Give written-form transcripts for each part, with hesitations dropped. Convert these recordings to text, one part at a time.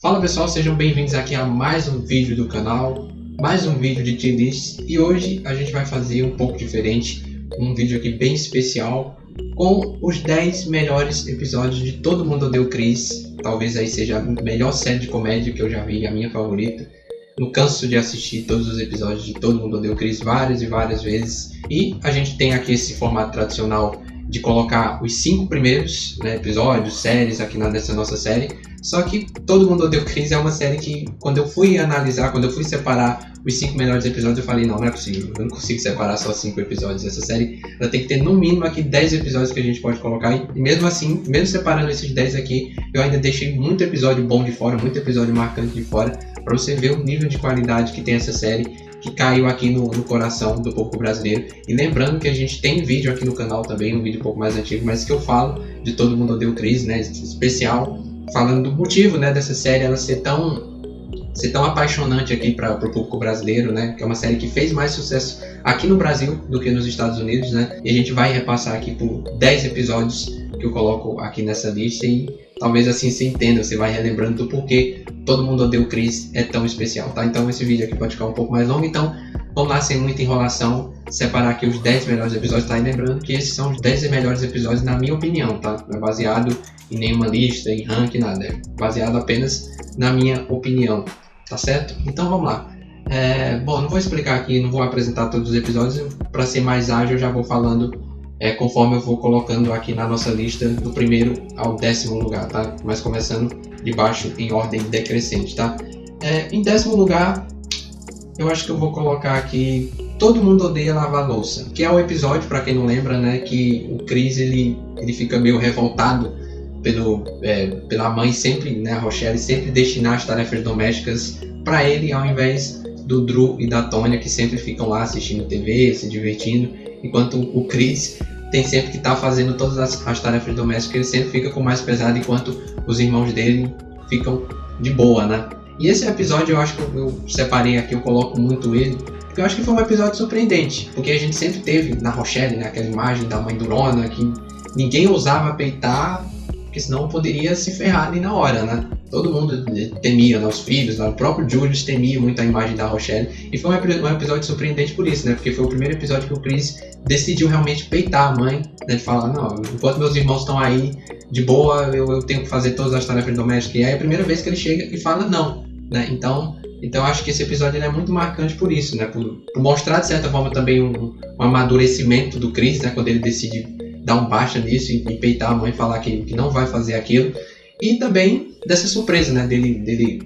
Fala pessoal, sejam bem-vindos aqui a mais um vídeo do canal, mais um vídeo de tier list, e hoje a gente vai fazer um pouco diferente, um vídeo aqui bem especial com os 10 melhores episódios de Todo Mundo Odeia o Chris. Talvez aí seja a melhor série de comédia que eu já vi, a minha favorita. Não canso de assistir todos os episódios de Todo Mundo Odeia o Chris várias e várias vezes, e a gente tem aqui esse formato tradicional de colocar os 5 primeiros episódios, séries aqui nessa nossa série. Só que Todo Mundo Odeia o Chris é uma série que, quando eu fui analisar, quando eu fui separar os 5 melhores episódios, eu falei, não é possível, eu não consigo separar só 5 episódios. Essa série ela tem que ter no mínimo aqui 10 episódios que a gente pode colocar, e mesmo assim, mesmo separando esses 10 aqui, eu ainda deixei muito episódio bom de fora, muito episódio marcante de fora, para você ver o nível de qualidade que tem essa série, que caiu aqui no coração do povo brasileiro. E lembrando que a gente tem vídeo aqui no canal também, um vídeo um pouco mais antigo, mas que eu falo de Todo Mundo Odeia o Chris, especial, falando do motivo dessa série ela ser tão apaixonante aqui para o público brasileiro, que é uma série que fez mais sucesso aqui no Brasil do que nos Estados Unidos, e a gente vai repassar aqui por 10 episódios que eu coloco aqui nessa lista, e talvez assim você entenda, você vai relembrando do porquê Todo Mundo Odeia o Chris é tão especial, tá? Então esse vídeo aqui pode ficar um pouco mais longo, então vamos lá, sem muita enrolação, separar aqui os 10 melhores episódios, tá? E lembrando que esses são os 10 melhores episódios na minha opinião, tá? Não é baseado em nenhuma lista, em ranking, nada, é baseado apenas na minha opinião, tá certo? Então vamos lá. Bom, não vou explicar aqui, não vou apresentar todos os episódios, para ser mais ágil eu já vou falando conforme eu vou colocando aqui na nossa lista, do primeiro ao 10º lugar, tá? Mas começando de baixo em ordem decrescente, tá? Em 10º lugar, eu acho que eu vou colocar aqui Todo Mundo Odeia Lavar Louça, que é o episódio, para quem não lembra, que o Chris ele fica meio revoltado pela mãe sempre, a Rochelle, sempre destinar as tarefas domésticas para ele, ao invés do Drew e da Tônia, que sempre ficam lá assistindo TV, se divertindo, enquanto o Chris tem sempre que estar fazendo todas as tarefas domésticas, ele sempre fica com mais pesado, enquanto os irmãos dele ficam de boa, E esse episódio eu acho que eu separei aqui, eu coloco muito ele, porque eu acho que foi um episódio surpreendente, porque a gente sempre teve na Rochelle, aquela imagem da mãe durona, que ninguém ousava peitar, porque senão poderia se ferrar ali na hora, Todo mundo temia, os filhos, o próprio Julius temia muito a imagem da Rochelle, e foi um episódio surpreendente por isso, porque foi o primeiro episódio que o Chris decidiu realmente peitar a mãe, de falar, não, enquanto meus irmãos estão aí de boa, eu tenho que fazer todas as tarefas domésticas, e aí é a primeira vez que ele chega e fala não, Então eu acho que esse episódio ele é muito marcante por isso, por mostrar de certa forma também um amadurecimento do Chris, quando ele decide dar um baixa nisso e peitar a mãe, falar que não vai fazer aquilo, e também dessa surpresa, dele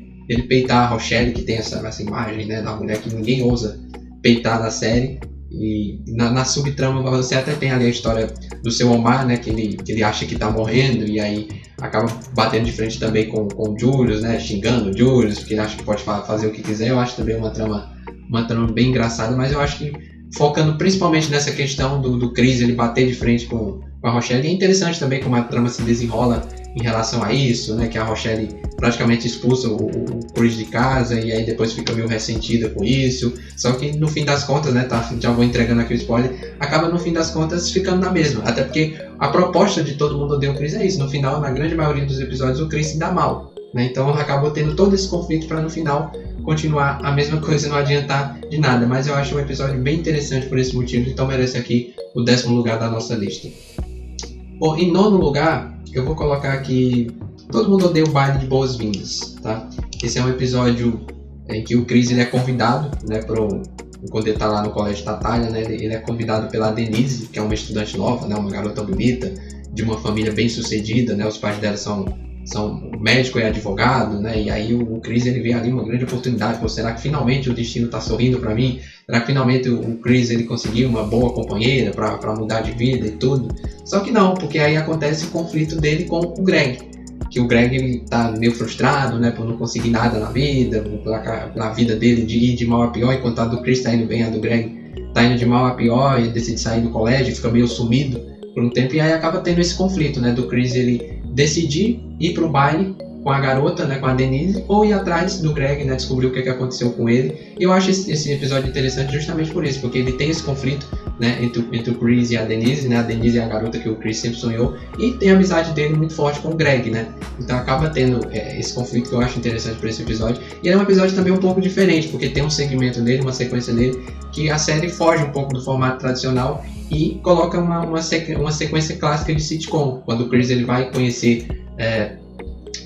peitar a Rochelle, que tem essa imagem, da mulher que ninguém ousa peitar na série. E na subtrama você até tem ali a história do seu Omar, que ele acha que tá morrendo, e aí acaba batendo de frente também com o Julius, xingando o Julius, porque ele acha que pode fazer o que quiser. Eu acho também uma trama bem engraçada, mas eu acho que focando principalmente nessa questão do Chris, ele bater de frente com a Rochelle, e é interessante também como a trama se desenrola em relação a isso, que a Rochelle praticamente expulsa o Chris de casa, e aí depois fica meio ressentida com isso, só que no fim das contas, já vou entregando aqui o spoiler, acaba no fim das contas ficando na mesma, até porque a proposta de Todo Mundo Odeia o Chris é isso, no final, na grande maioria dos episódios, o Chris se dá mal, então acabou tendo todo esse conflito para no final continuar a mesma coisa, não adiantar de nada, mas eu acho um episódio bem interessante por esse motivo, então merece aqui o 10º lugar da nossa lista. Bom, em 9º lugar, eu vou colocar aqui Todo Mundo Odeia o Baile de Boas-Vindas, tá? Esse é um episódio em que o Chris ele é convidado, quando ele tá lá no colégio Tatália, ele é convidado pela Denise, que é uma estudante nova, uma garota bonita, de uma família bem sucedida, os pais dela são médico e advogado, e aí o Chris ele vê ali uma grande oportunidade, será que finalmente o destino está sorrindo para mim? Será que finalmente o Chris ele conseguiu uma boa companheira para mudar de vida e tudo? Só que não, porque aí acontece o conflito dele com o Greg, que o Greg ele tá meio frustrado, por não conseguir nada na vida, pela vida dele de ir de mal a pior, enquanto a do Chris tá indo bem, a do Greg tá indo de mal a pior, e decide sair do colégio, fica meio sumido por um tempo, e aí acaba tendo esse conflito, do Chris ele decidir ir pro baile com a garota, com a Denise, ou ir atrás do Greg, descobrir o que aconteceu com ele. E eu acho esse episódio interessante justamente por isso, porque ele tem esse conflito, né, entre o Chris e a Denise, né? A Denise é a garota que o Chris sempre sonhou, e tem a amizade dele muito forte com o Greg, né? Então acaba tendo esse conflito que eu acho interessante para esse episódio. E é um episódio também um pouco diferente, porque tem um segmento dele, uma sequência dele, que a série foge um pouco do formato tradicional e coloca uma sequência clássica de sitcom, quando o Chris ele vai conhecer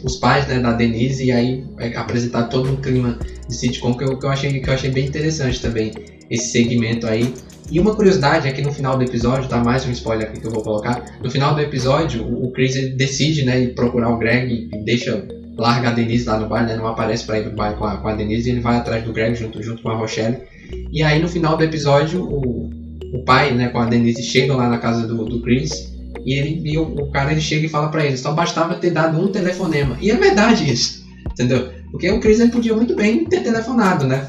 os pais, né, da Denise, e aí é apresentar todo um clima de sitcom que eu achei bem interessante também, esse segmento aí. E uma curiosidade é que no final do episódio, tá, mais um spoiler aqui que eu vou colocar, no final do episódio o Chris ele decide, né, ir procurar o Greg e larga a Denise lá no bar, né, não aparece pra ir no bar com a Denise, e ele vai atrás do Greg junto com a Rochelle. E aí no final do episódio o pai, né, com a Denise chegam lá na casa do Chris, e o cara ele chega e fala pra ele, só bastava ter dado um telefonema. E é verdade isso, entendeu? Porque o Chris ele podia muito bem ter telefonado, né?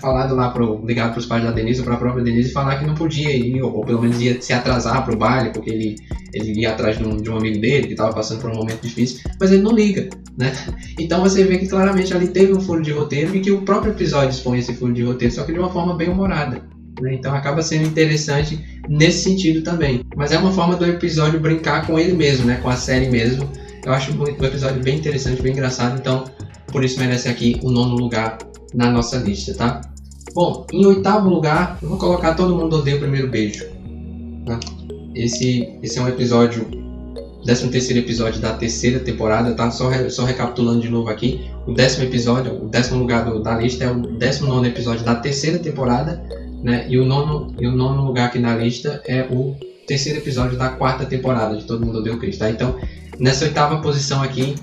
Ligado pros pais da Denise ou pra própria Denise e falar que não podia ir, ou pelo menos ia se atrasar pro baile, porque ele ia atrás de um amigo dele que estava passando por um momento difícil, mas ele não liga, né? Então você vê que claramente ali teve um furo de roteiro e que o próprio episódio expõe esse furo de roteiro, só que de uma forma bem humorada, né? Então acaba sendo interessante nesse sentido também. Mas é uma forma do episódio brincar com ele mesmo, né? Com a série mesmo. Eu acho um episódio bem interessante, bem engraçado, então por isso merece aqui o 9º lugar na nossa lista, tá? Bom, em 8º lugar, eu vou colocar Todo Mundo Odeia o Primeiro Beijo, tá? Esse é um episódio, 13º episódio da 3ª temporada, tá? Só recapitulando de novo aqui, o 10º episódio, o 10º lugar da lista é o 19º episódio da 3ª temporada, né? E o nono lugar aqui na lista é o 3º episódio da 4ª temporada de Todo Mundo Odeia o Chris, tá? Então, nessa 8ª posição aqui,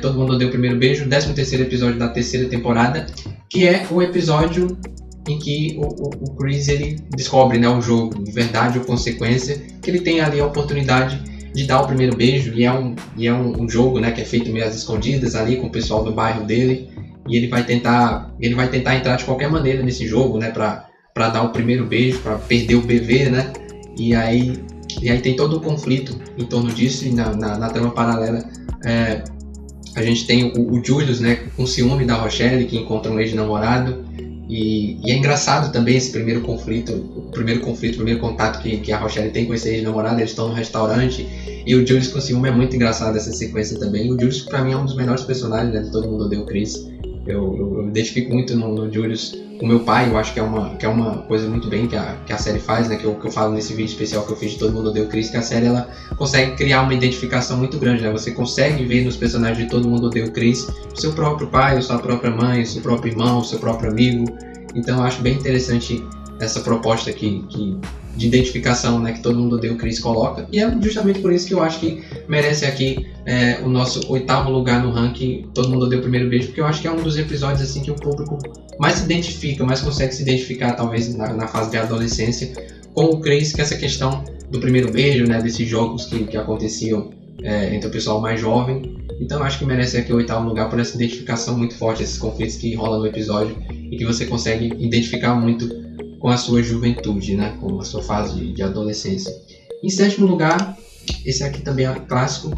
Todo Mundo Odeia o Primeiro Beijo, 13º episódio da 3ª temporada, que é o episódio em que o Chris ele descobre, né, o jogo, de verdade ou consequência, que ele tem ali a oportunidade de dar o primeiro beijo, e é um jogo, né, que é feito meio às escondidas ali com o pessoal do bairro dele, e ele vai tentar entrar de qualquer maneira nesse jogo, né, para dar o primeiro beijo, para perder o bebê, né, e aí tem todo o conflito em torno disso. E na trama paralela a gente tem o Julius, né, com ciúme da Rochelle, que encontra um ex-namorado, e é engraçado também esse primeiro contato que a Rochelle tem com esse ex-namorado. Eles estão no restaurante e o Julius com ciúme. É muito engraçado essa sequência também. O Julius pra mim é um dos melhores personagens, né, de Todo Mundo Odeia o Chris. Eu me identifico muito no Julius com meu pai. Eu acho que é uma coisa muito bem que a série faz, né, que eu falo nesse vídeo especial que eu fiz de Todo Mundo Odeia o Chris, que a série ela consegue criar uma identificação muito grande, né? Você consegue ver nos personagens de Todo Mundo Odeia o Chris o seu próprio pai, a sua própria mãe, o seu próprio irmão, o seu próprio amigo. Então eu acho bem interessante essa proposta aqui de identificação, né, que Todo Mundo Odeia o Chris coloca, e é justamente por isso que eu acho que merece aqui o nosso 8º lugar no ranking, Todo Mundo Odeia o Primeiro Beijo, porque eu acho que é um dos episódios assim que o público mais se identifica, mais consegue se identificar talvez na fase de adolescência com o Chris, que é essa questão do primeiro beijo, né, desses jogos que aconteciam entre o pessoal mais jovem. Então eu acho que merece aqui o 8º lugar por essa identificação muito forte, esses conflitos que rolam no episódio e que você consegue identificar muito com a sua juventude, né, com a sua fase de adolescência. Em 7º lugar, esse aqui também é clássico,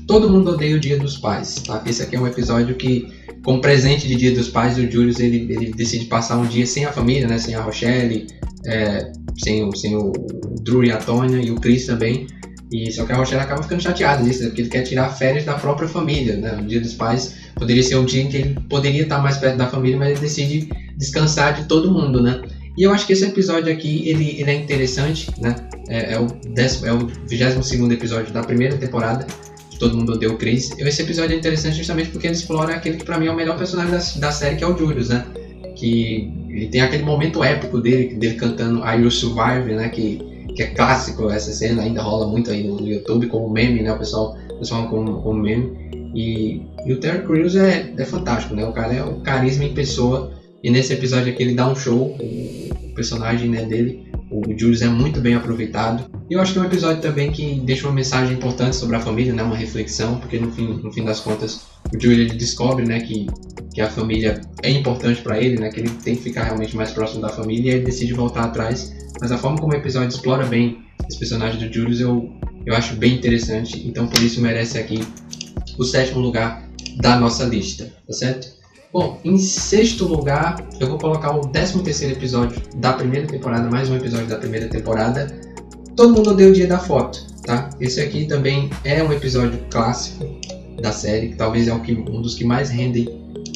Todo Mundo Odeia o Dia dos Pais, tá? Esse aqui é um episódio que, como presente de Dia dos Pais, o Julius ele decide passar um dia sem a família, né, sem a Rochelle, sem o Drew e a Tonya, e o Chris também. E só que a Rochelle acaba ficando chateada disso, né, porque ele quer tirar férias da própria família, né? O Dia dos Pais poderia ser um dia em que ele poderia estar mais perto da família, mas ele decide descansar de todo mundo, né? E eu acho que esse episódio aqui ele é interessante, né? É o 22º episódio da 1ª temporada de Todo Mundo Odeia o Chris. Esse episódio é interessante justamente porque ele explora aquele que pra mim é o melhor personagem da série, que é o Julius, né? Que ele tem aquele momento épico dele cantando I Will Survive, né? Que é clássico, essa cena ainda rola muito aí no YouTube como meme, né? O pessoal como meme. E o Terry Crews é fantástico, né? O cara é o carisma em pessoa. E nesse episódio aqui ele dá um show, o personagem, né, dele, o Julius, é muito bem aproveitado. E eu acho que é um episódio também que deixa uma mensagem importante sobre a família, né, uma reflexão, porque no fim das contas o Julius ele descobre, né, que a família é importante para ele, né, que ele tem que ficar realmente mais próximo da família, e ele decide voltar atrás. Mas a forma como o episódio explora bem esse personagem do Julius eu acho bem interessante, então por isso merece aqui o 7º lugar da nossa lista, tá certo? Bom, em 6º lugar, eu vou colocar o 13º episódio da 1ª temporada, mais um episódio da 1ª temporada, Todo Mundo Odeia o Dia da Foto, tá? Esse aqui também é um episódio clássico da série, que talvez é um dos que mais rendem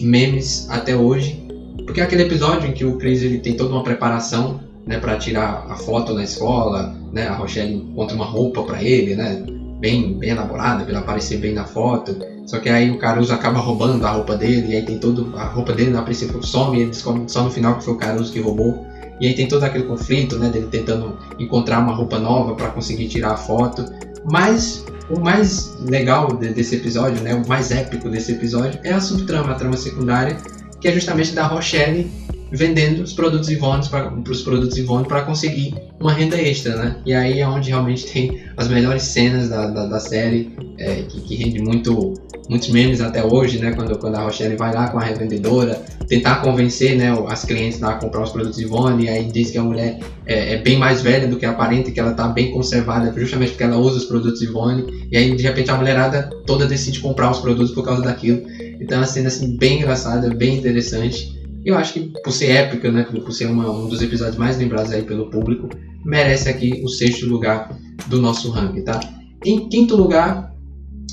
memes até hoje, porque é aquele episódio em que o Chris ele tem toda uma preparação, né, para tirar a foto na escola, né? A Rochelle encontra uma roupa para ele, né, bem elaborada para ele aparecer bem na foto. Só que aí o Caruso acaba roubando a roupa dele, e aí tem a roupa dele, a princípio some, e ele descobre só no final que foi o Caruso que roubou. E aí tem todo aquele conflito, né, dele tentando encontrar uma roupa nova para conseguir tirar a foto. Mas o mais legal desse episódio, né, o mais épico desse episódio é a subtrama, a trama secundária, que é justamente da Rochelle vendendo os produtos Yvonne para conseguir uma renda extra, né? E aí é onde realmente tem as melhores cenas da série, que rende muitos memes até hoje, né? Quando a Rochelle vai lá com a revendedora tentar convencer, né, as clientes a comprar os produtos Yvonne, e aí diz que a mulher é bem mais velha do que aparenta, que ela está bem conservada justamente porque ela usa os produtos Yvonne, e aí de repente a mulherada toda decide comprar os produtos por causa daquilo. Então é uma cena assim bem engraçada, bem interessante. Eu acho que por ser épica, né, por ser um dos episódios mais lembrados aí pelo público, merece aqui o 6º lugar do nosso ranking, tá? Em 5º lugar,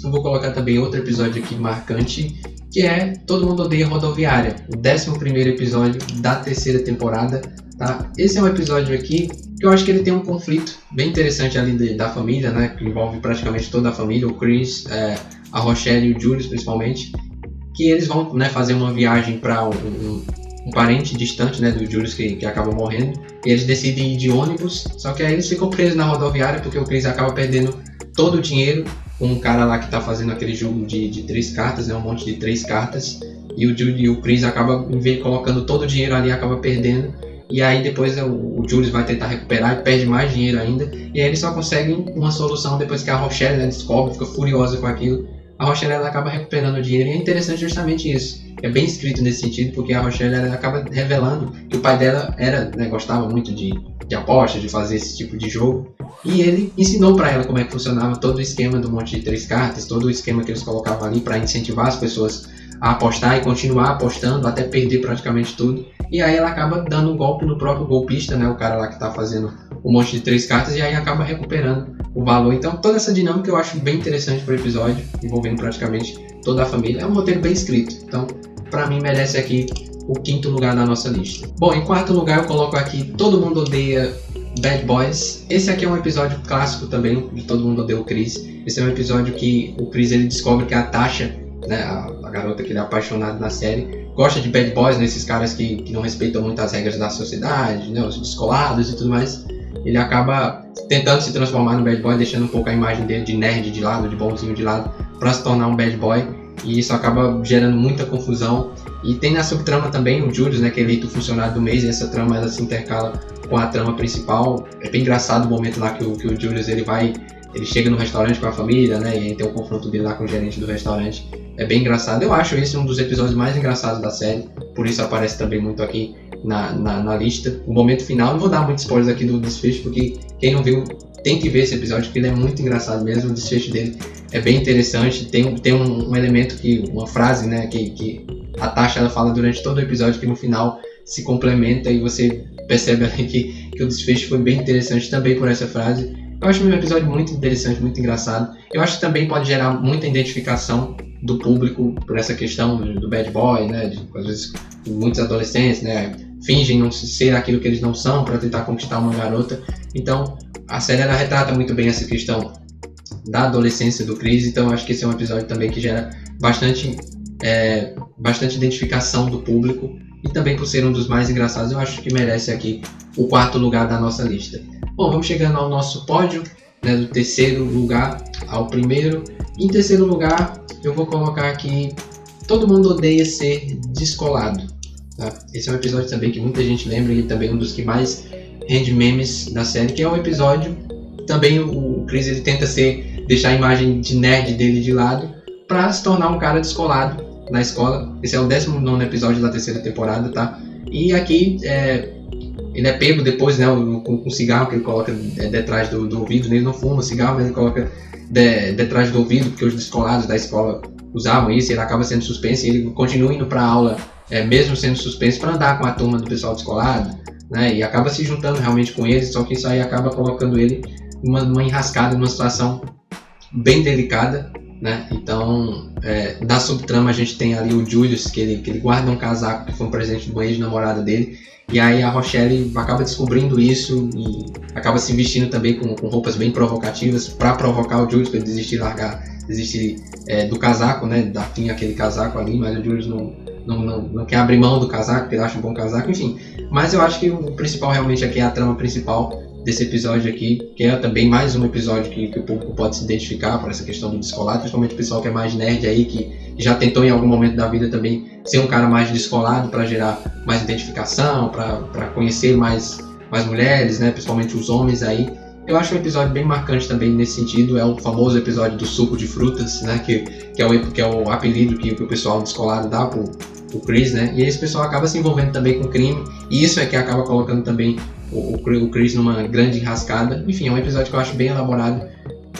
eu vou colocar também outro episódio aqui marcante, que é Todo Mundo Odeia Rodoviária, o 11º episódio da 3ª temporada, tá? Esse é um episódio aqui que eu acho que ele tem um conflito bem interessante ali da família, né, que envolve praticamente toda a família, o Chris, a Rochelle e o Julius principalmente, que eles vão, né, fazer uma viagem para um parente distante, né, do Julius que acaba morrendo, e eles decidem ir de ônibus, só que aí eles ficam presos na rodoviária porque o Chris acaba perdendo todo o dinheiro com um cara lá que está fazendo aquele jogo de 3 cartas, né, um monte de 3 cartas, e o Chris acaba, em vez de colocando todo o dinheiro ali, acaba perdendo, e aí depois o Julius vai tentar recuperar e perde mais dinheiro ainda, e aí eles só conseguem uma solução depois que a Rochelle, né, descobre, fica furiosa com aquilo. A Rochelle ela acaba recuperando o dinheiro, e é interessante justamente isso. É bem escrito nesse sentido, porque a Rochelle ela acaba revelando que o pai dela gostava muito de apostas, de fazer esse tipo de jogo, e ele ensinou para ela como é que funcionava todo o esquema do monte de 3 cartas, todo o esquema que eles colocavam ali para incentivar as pessoas a apostar e continuar apostando até perder praticamente tudo. E aí ela acaba dando um golpe no próprio golpista, né, o cara lá que está fazendo um monte de 3 cartas, e aí acaba recuperando o valor. Então toda essa dinâmica eu acho bem interessante para o episódio, envolvendo praticamente toda a família. É um roteiro bem escrito, então para mim merece aqui o 5º lugar da nossa lista. Bom, em 4º lugar eu coloco aqui Todo Mundo Odeia Bad Boys. Esse aqui é um episódio clássico também, de Todo Mundo Odeia o Chris. Esse é um episódio que o Chris ele descobre que a Tasha, né, a garota que ele é apaixonado na série, gosta de bad boys, né, esses caras que não respeitam muito as regras da sociedade, né, os descolados e tudo mais. Ele acaba tentando se transformar no bad boy, deixando um pouco a imagem dele de nerd de lado, de bonzinho de lado, para se tornar um bad boy, e isso acaba gerando muita confusão. E tem na subtrama também o Julius, né, que é eleito o funcionário do mês, e essa trama ela se intercala com a trama principal. É bem engraçado o momento lá que o Julius ele chega no restaurante com a família, né, e aí tem um confronto dele lá com o gerente do restaurante. É bem engraçado. Eu acho esse um dos episódios mais engraçados da série, por isso aparece também muito aqui na lista. O momento final, não vou dar muitos spoilers aqui do desfecho, porque quem não viu tem que ver esse episódio, porque ele é muito engraçado mesmo. O desfecho dele é bem interessante. Tem um elemento, uma frase, né, que a Tasha ela fala durante todo o episódio, que no final se complementa, e você percebe ali que o desfecho foi bem interessante também por essa frase. Eu acho um episódio muito interessante, muito engraçado. Eu acho que também pode gerar muita identificação do público por essa questão do bad boy, né? Às vezes muitos adolescentes, né, fingem não ser aquilo que eles não são para tentar conquistar uma garota. Então a série ela retrata muito bem essa questão da adolescência do Chris. Então eu acho que esse é um episódio também que gera bastante identificação do público, e também por ser um dos mais engraçados, eu acho que merece aqui o 4º lugar da nossa lista. Bom, vamos chegando ao nosso pódio, né, do 3º lugar ao 1º. Em 3º lugar, eu vou colocar aqui Todo Mundo Odeia Ser Descolado. Tá? Esse é um episódio também que muita gente lembra, e também um dos que mais rende memes da série, que é um episódio também o Chris ele tenta deixar a imagem de nerd dele de lado para se tornar um cara descolado na escola. Esse é o 19º episódio da 3ª temporada, tá? E aqui ele é pego depois, né, com um cigarro que ele coloca detrás do ouvido. Ele não fuma cigarro, mas ele coloca detrás do ouvido, porque os descolados da escola usavam isso, e ele acaba sendo suspenso, e ele continua indo para a aula, mesmo sendo suspenso, para andar com a turma do pessoal descolado, né, e acaba se juntando realmente com eles, só que isso aí acaba colocando ele numa enrascada, numa situação bem delicada, né? Então, da subtrama a gente tem ali o Julius, que ele guarda um casaco que foi um presente de uma ex-namorada dele, e aí a Rochelle acaba descobrindo isso e acaba se vestindo também com roupas bem provocativas para provocar o Julius para ele desistir do casaco, né? Tinha aquele casaco ali, mas o Julius não quer abrir mão do casaco, porque ele acha um bom casaco, enfim. Mas eu acho que o principal realmente aqui é a trama principal desse episódio aqui, que é também mais um episódio que o público pode se identificar por essa questão do descolado, principalmente o pessoal que é mais nerd aí, que já tentou em algum momento da vida também ser um cara mais descolado para gerar mais identificação, para conhecer mais mulheres, né, principalmente os homens aí. Eu acho um episódio bem marcante também nesse sentido, é o famoso episódio do suco de frutas, né, que é o apelido que o pessoal descolado dá pro Chris, né, e esse pessoal acaba se envolvendo também com crime, e isso é que acaba colocando também o Chris numa grande enrascada. Enfim, é um episódio que eu acho bem elaborado,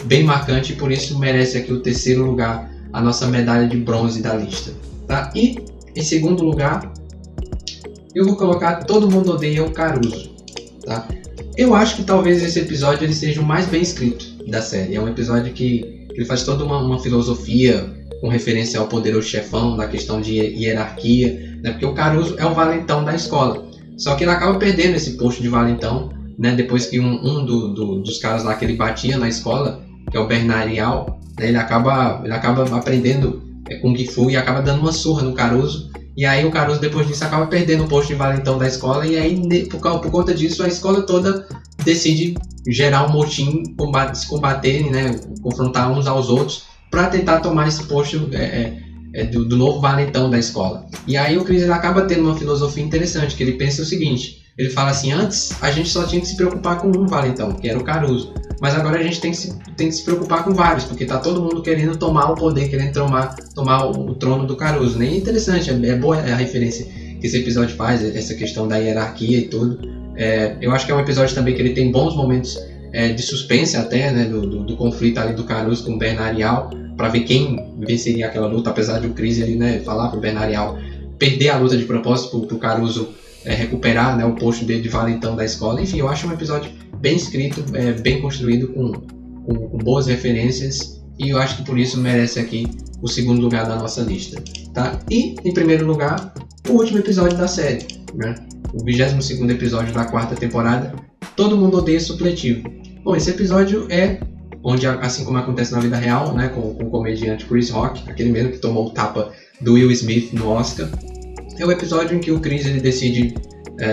bem marcante, e por isso merece aqui o terceiro lugar, a nossa medalha de bronze da lista, tá? E em segundo lugar, eu vou colocar Todo Mundo Odeia o Caruso, tá? Eu acho que talvez esse episódio ele seja o mais bem escrito da série. É um episódio que ele faz toda uma filosofia com referência ao poderoso chefão, da questão de hierarquia, né? Porque o Caruso é o valentão da escola. Só que ele acaba perdendo esse posto de valentão, né? Depois que um dos caras lá que ele batia na escola, que é o Bernarial, né? ele acaba aprendendo Kung Fu e acaba dando uma surra no Caruso. E aí o Caruso depois disso acaba perdendo o posto de valentão da escola, e aí por conta disso a escola toda decide gerar um motim, se combaterem, né? Confrontar uns aos outros para tentar tomar esse posto do novo valentão da escola. E aí o Chris ele acaba tendo uma filosofia interessante, que ele pensa o seguinte, ele fala assim, antes a gente só tinha que se preocupar com um valentão, que era o Caruso, mas agora a gente tem que se preocupar com vários, porque tá todo mundo querendo tomar o poder, querendo tomar o trono do Caruso, né? E é interessante, é boa a referência que esse episódio faz, essa questão da hierarquia e tudo. Eu acho que é um episódio também que ele tem bons momentos de suspense até, né, do conflito ali do Caruso com o Bernarial, para ver quem venceria aquela luta, apesar de o Chris ele, né, falar pro Bernarial perder a luta de propósito pro Caruso recuperar, né, o posto dele de valentão da escola. Enfim, eu acho um episódio bem escrito, bem construído, com boas referências, e eu acho que por isso merece aqui o segundo lugar da nossa lista, tá? E em primeiro lugar, o último episódio da série, né? O 22º episódio da quarta temporada, Todo Mundo Odeia Supletivo. Bom, esse episódio é onde, assim como acontece na vida real, né, com o comediante Chris Rock, aquele mesmo que tomou o tapa do Will Smith no Oscar, é o episódio em que o Chris ele decide,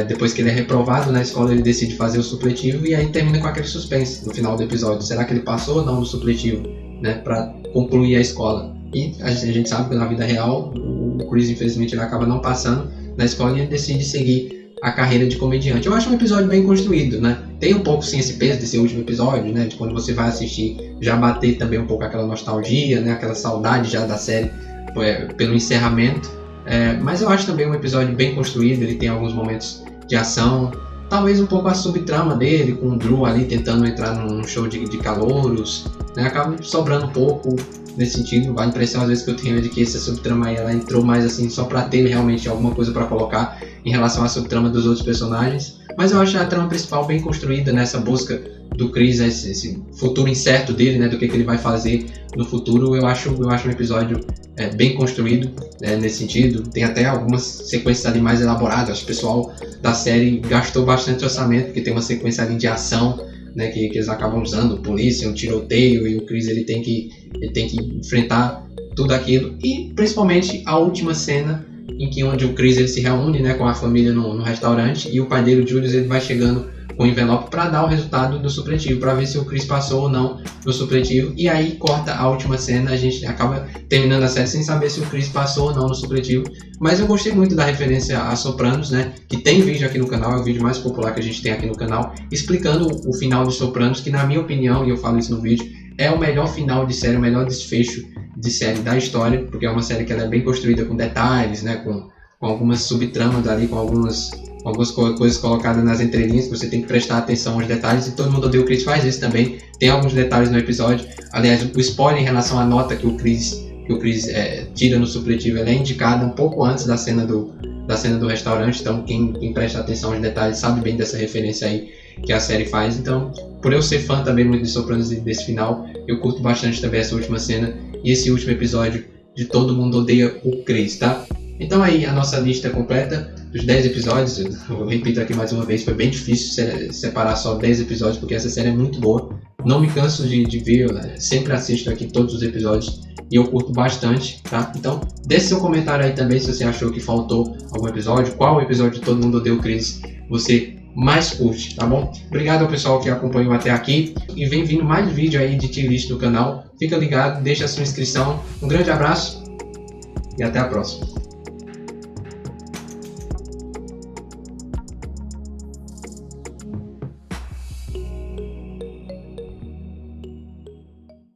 depois que ele é reprovado na escola, ele decide fazer o supletivo, e aí termina com aquele suspense no final do episódio. Será que ele passou ou não no supletivo, né, para concluir a escola? E a gente sabe que na vida real o Chris infelizmente ele acaba não passando na escola e ele decide seguir a carreira de comediante. Eu acho um episódio bem construído, né? Tem um pouco sim esse peso desse último episódio, né? De quando você vai assistir, já bater também um pouco aquela nostalgia, né? Aquela saudade já da série pelo encerramento. Mas eu acho também um episódio bem construído, ele tem alguns momentos de ação, talvez um pouco a subtrama dele, com o Drew ali tentando entrar num show de calouros, né? Acaba sobrando um pouco nesse sentido. A impressão às vezes que eu tenho é de que essa subtrama aí, ela entrou mais assim só pra ter realmente alguma coisa pra colocar em relação à subtrama dos outros personagens, mas eu acho a trama principal bem construída nessa busca do Chris, esse futuro incerto dele, né, do que ele vai fazer no futuro. Eu acho um episódio bem construído, nesse sentido. Tem até algumas sequências ali mais elaboradas. Acho que o pessoal da série gastou bastante orçamento, porque tem uma sequência ali de ação, né, que eles acabam usando polícia, um tiroteio, e o Chris ele tem que enfrentar tudo aquilo, e principalmente a última cena onde o Chris ele se reúne, né, com a família no restaurante, e o pai dele, o Julius, ele vai chegando com o envelope para dar o resultado do supletivo, para ver se o Chris passou ou não no supletivo, e aí corta a última cena. A gente acaba terminando a série sem saber se o Chris passou ou não no supletivo, mas eu gostei muito da referência a Sopranos, né, que tem vídeo aqui no canal, é o vídeo mais popular que a gente tem aqui no canal, explicando o final de Sopranos, que na minha opinião, e eu falo isso no vídeo, é o melhor final de série, o melhor desfecho de série da história, porque é uma série que ela é bem construída com detalhes, né, com algumas subtramas ali, com algumas coisas colocadas nas entrelinhas, que você tem que prestar atenção aos detalhes, e Todo Mundo Odeia o Chris faz isso também. Tem alguns detalhes no episódio. Aliás, o spoiler em relação à nota que o Chris tira no supletivo, ela é indicada um pouco antes da cena do restaurante, então quem presta atenção aos detalhes sabe bem dessa referência aí. que a série faz. Então, por eu ser fã também muito de Sopranos e desse final, eu curto bastante também essa última cena e esse último episódio de Todo Mundo Odeia o Chris, tá? Então aí a nossa lista completa dos 10 episódios. Eu repito aqui mais uma vez, foi bem difícil separar só 10 episódios, porque essa série é muito boa. Não me canso de ver, eu sempre assisto aqui todos os episódios e eu curto bastante, tá? Então deixe seu comentário aí também se você achou que faltou algum episódio, qual episódio de Todo Mundo Odeia o Chris você mais curte, tá bom? Obrigado ao pessoal que acompanhou até aqui e vem vindo mais vídeo aí de tier list no canal. Fica ligado, deixa a sua inscrição. Um grande abraço e até a próxima.